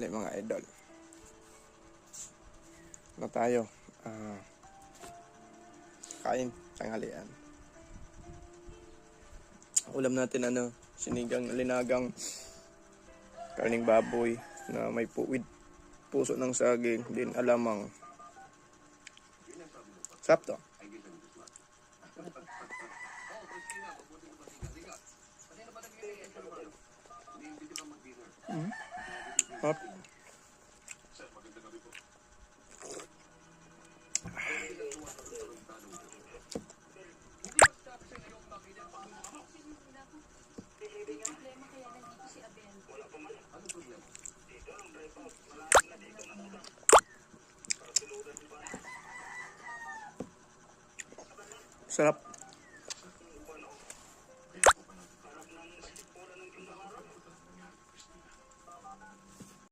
tanghali mga idol. Na tayo. Kain tanghalian. Ulam natin sinigang linagang karning baboy na may with puso ng saging, din alamang. Sakto. Hop. Sarap.